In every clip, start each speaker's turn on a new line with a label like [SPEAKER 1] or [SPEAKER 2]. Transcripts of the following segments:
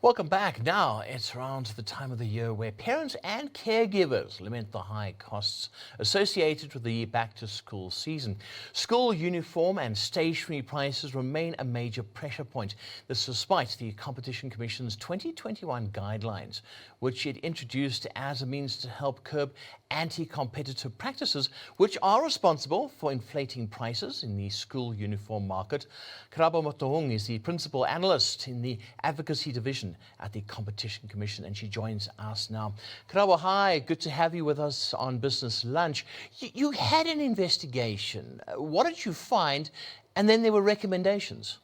[SPEAKER 1] Welcome back. Now it's around the time of the year where parents and caregivers lament the high costs associated with the back to school season. School uniform and stationery prices remain a major pressure point. This despite the Competition Commission's 2021 guidelines, which it introduced as a means to help curb anti-competitive practices, which are responsible for inflating prices in the school uniform market. Karabo Motaung is the principal analyst in the advocacy division at the Competition Commission, and she joins us now. Karabo, hi, good to have you with us on Business Lunch. You had an investigation. What did you find? And then there were recommendations.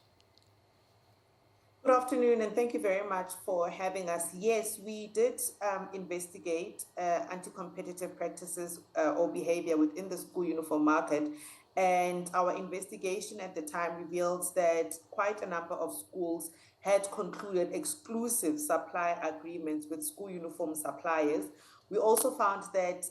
[SPEAKER 2] Good afternoon, and thank you very much for having us. Yes, we did investigate anti-competitive practices or behavior within the school uniform market. And our investigation at the time reveals that quite a number of schools had concluded exclusive supply agreements with school uniform suppliers. We also found that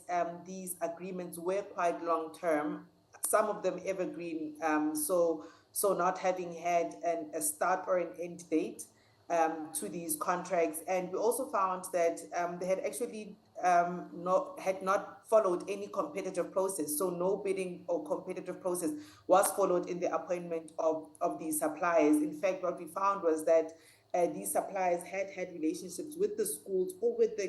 [SPEAKER 2] these agreements were quite long-term, some of them evergreen, so not having had a start or an end date to these contracts. And we also found that they had actually had not followed any competitive process. So no bidding or competitive process was followed in the appointment of these suppliers. In fact, what we found was that these suppliers had relationships with the schools or with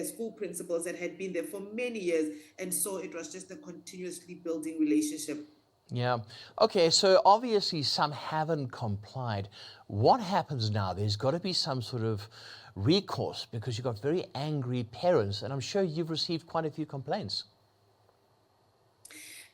[SPEAKER 2] school principals that had been there for many years. And so it was just a continuously building relationship.
[SPEAKER 1] Yeah. Okay, so obviously some haven't complied. What happens now? There's got to be some sort of recourse because you've got very angry parents, and I'm sure you've received quite a few complaints.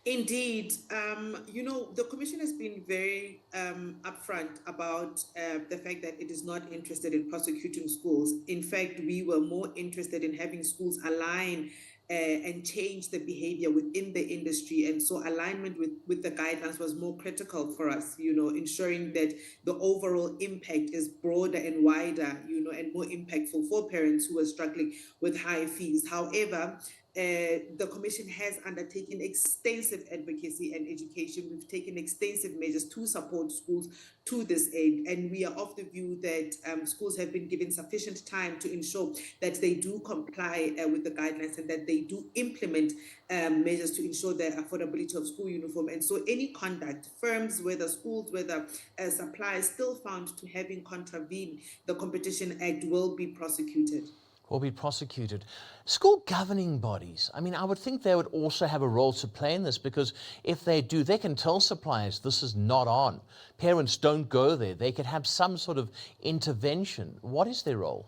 [SPEAKER 2] Indeed, the Commission has been very upfront about the fact that it is not interested in prosecuting schools. In fact, we were more interested in having schools align and change the behavior within the industry. And so alignment with the guidelines was more critical for us, ensuring that the overall impact is broader and wider, and more impactful for parents who are struggling with high fees. However, the Commission has undertaken extensive advocacy and education. We've taken extensive measures to support schools to this end, and we are of the view that schools have been given sufficient time to ensure that they do comply with the guidelines and that they do implement measures to ensure the affordability of school uniform. And so any conduct, firms, whether schools, whether suppliers still found to having contravened the Competition Act will be prosecuted.
[SPEAKER 1] Will be prosecuted. School governing bodies, I mean, I would think they would also have a role to play in this because if they do, they can tell suppliers this is not on. Parents don't go there. They could have some sort of intervention. What is their role?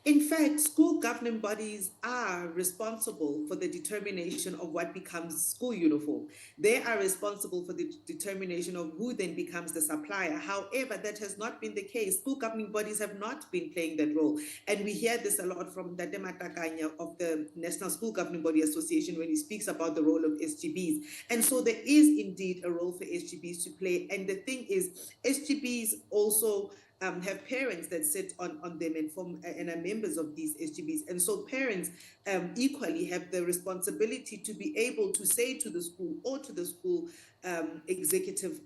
[SPEAKER 2] In fact, school governing bodies are responsible for the determination of what becomes school uniform. They are responsible for the determination of who then becomes the supplier. However, that has not been the case. School governing bodies have not been playing that role. And we hear this a lot from Dade Matakanya of the National School Governing Body Association when he speaks about the role of SGBs. And so there is indeed a role for SGBs to play. And the thing is, SGBs also have parents that sit on them and are members of these SGBs. And so parents equally have the responsibility to be able to say to the school or to the school executive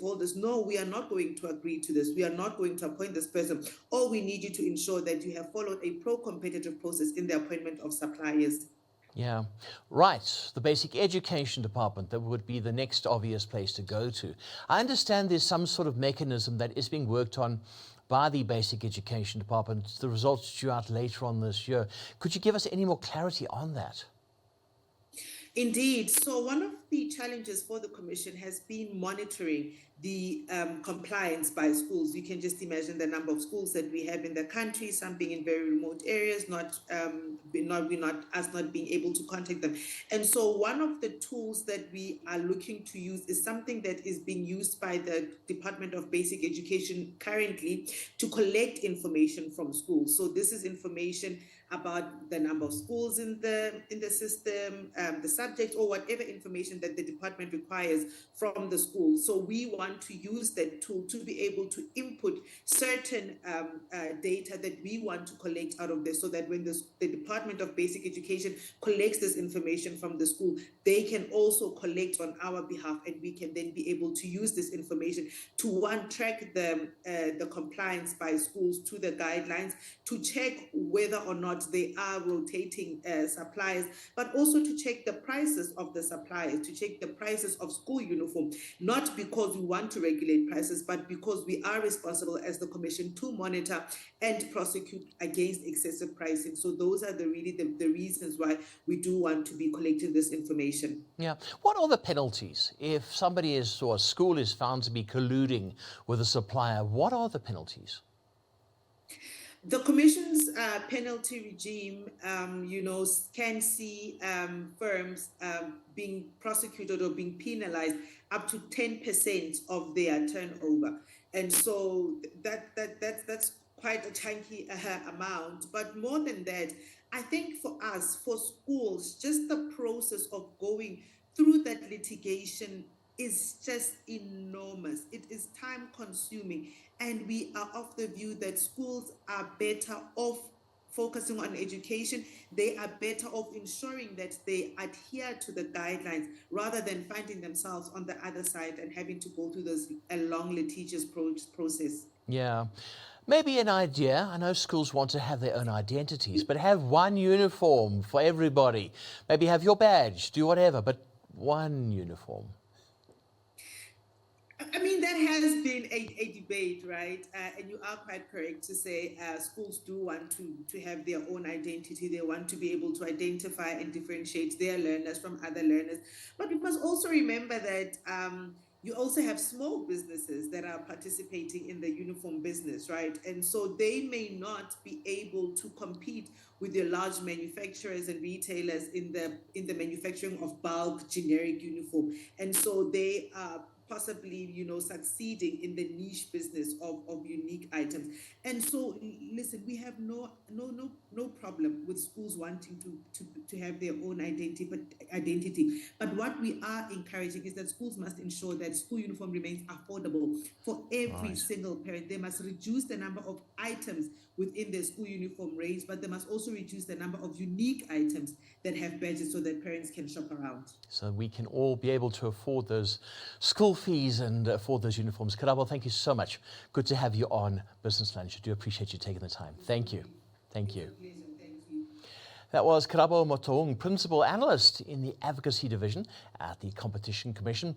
[SPEAKER 2] holders, no, we are not going to agree to this. We are not going to appoint this person. Or we need you to ensure that you have followed a pro-competitive process in the appointment of suppliers.
[SPEAKER 1] Yeah, right. The basic education department, that would be the next obvious place to go to. I understand there's some sort of mechanism that is being worked on by the basic education department. The results due out later on this year. Could you give us any more clarity on that?
[SPEAKER 2] Indeed. So one of the challenges for the Commission has been monitoring the compliance by schools. You can just imagine the number of schools that we have in the country, some being in very remote areas, not being able to contact them. And so one of the tools that we are looking to use is something that is being used by the Department of Basic Education currently to collect information from schools. So this is information about the number of schools in the system, the subject, or whatever information that the department requires from the school. So we want to use that tool to be able to input certain data that we want to collect out of this, so that when the Department of Basic Education collects this information from the school, they can also collect on our behalf, and we can then be able to use this information to track the compliance by schools to the guidelines, to check whether or not they are rotating suppliers, but also to check the prices of the suppliers, to check the prices of school uniform, not because we want to regulate prices, but because we are responsible as the Commission to monitor and prosecute against excessive pricing. So those are the reasons why we do want to be collecting this information.
[SPEAKER 1] Yeah. What are the penalties if somebody or a school is found to be colluding with a supplier? What are the penalties?
[SPEAKER 2] The Commission's penalty regime, can see firms being prosecuted or being penalized up to 10% of their turnover, and so that's quite a chunky amount. But more than that, I think for us, for schools, just the process of going through that litigation is just enormous. It is time consuming. And we are of the view that schools are better off focusing on education. They are better off ensuring that they adhere to the guidelines rather than finding themselves on the other side and having to go through a long litigious process.
[SPEAKER 1] Yeah. Maybe an idea. I know schools want to have their own identities, but have one uniform for everybody. Maybe have your badge, do whatever, but one uniform.
[SPEAKER 2] I mean, that has been a debate, right? And you are quite correct to say schools do want to have their own identity. They want to be able to identify and differentiate their learners from other learners. But we must also remember that you also have small businesses that are participating in the uniform business, right? And so they may not be able to compete with your large manufacturers and retailers in the manufacturing of bulk generic uniform. And so they are possibly, succeeding in the niche business of unique items. And so, listen, we have no problem with schools wanting to have their own identity. But what we are encouraging is that schools must ensure that school uniform remains affordable for every single parent. They must reduce the number of items within their school uniform range, but they must also reduce the number of unique items that have badges so that parents can shop around.
[SPEAKER 1] So we can all be able to afford those school fees and afford those uniforms. Karabo, thank you so much. Good to have you on Business Lunch. I do appreciate you taking the time. Thank you. Thank you.
[SPEAKER 2] Thank you.
[SPEAKER 1] That was Karabo Motaung, Principal Analyst in the Advocacy Division at the Competition Commission.